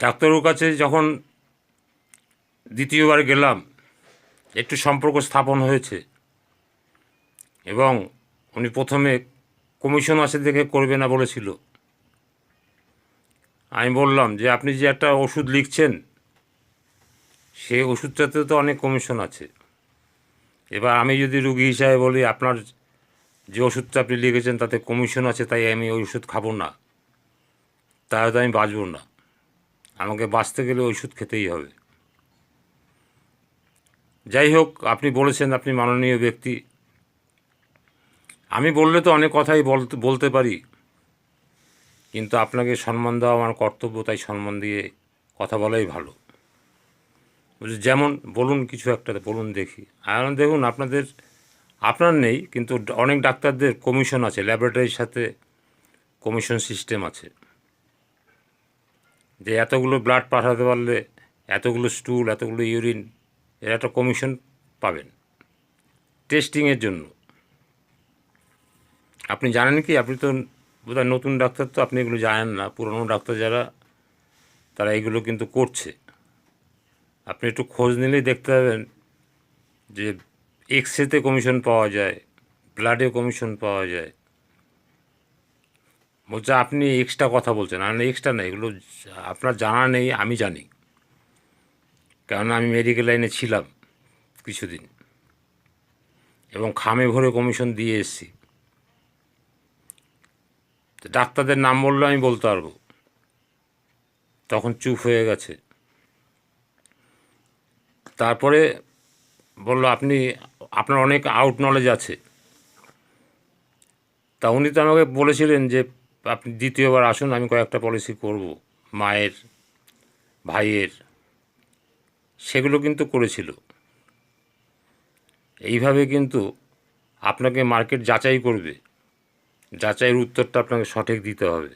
ডাক্তারবাবুর কাছে যখন দ্বিতীয়বার গেলাম, একটু সম্পর্ক স্থাপন হয়েছে এবং উনি প্রথমে কমিশন আছে দেখে করবে না বলেছিল। আমি বললাম যে আপনি যে একটা ওষুধ লিখছেন, সেই ওষুধটাতে তো অনেক কমিশন আছে। এবার আমি যদি রুগী হিসাবে বলি আপনার যে ওষুধটা আপনি লিখেছেন তাতে কমিশন আছে, তাই আমি ওই ওষুধ খাবো না, তাহলে তো আমি বাঁচব না। আমাকে বাঁচতে গেলে ওষুধ খেতেই হবে। যাই হোক, আপনি বলেছেন আপনি মাননীয় ব্যক্তি, আমি বললে তো অনেক কথাই বলতে পারি, কিন্তু আপনাকে সম্মান দেওয়া আমার কর্তব্য, তাই সম্মান দিয়ে কথা বলাই ভালো। যেমন বলুন, কিছু একটা বলুন দেখি। আর দেখুন, আপনার নেই, কিন্তু অনেক ডাক্তারদের কমিশন আছে, ল্যাবরেটরির সাথে কমিশন সিস্টেম আছে, যে এতগুলো ব্লাড পাঠাতে পারলে, এতগুলো স্টুল, এতগুলো ইউরিন, এর একটা কমিশন পাবেন টেস্টিংয়ের জন্য। আপনি জানেন কি? আপনি তো বোধহয় নতুন ডাক্তার, তো আপনি এগুলো জানেন না। পুরনো ডাক্তার যারা, তারা এগুলো কিন্তু করছে। আপনি একটু খোঁজ নিলেই দেখতে পাবেন যে এক্সরেতে কমিশন পাওয়া যায়, ব্লাডে কমিশন পাওয়া যায়। বলছে আপনি এক্সট্রা কথা বলছেন। আর এক্সট্রা না, এগুলো আপনার জানা নেই, আমি জানি, কেননা আমি মেডিকেল লাইনে ছিলাম কিছুদিন এবং খামে ভরে কমিশন দিয়ে এসেছি। ডাক্তারদের নাম বললে আমি বলতে পারবো, তখন চুপ হয়ে গেছে। তারপরে বলল আপনার অনেক আউট নলেজ আছে। তা উনি তো আমাকে বলেছিলেন যে আপনি দ্বিতীয়বার আসুন, আমি কয়েকটা পলিসি করব, মায়ের, ভাইয়ের, সেগুলো কিন্তু করেছিল। এইভাবে কিন্তু আপনাকে মার্কেট যাচাই করবে, যাচাইয়ের উত্তরটা আপনাকে সঠিক দিতে হবে।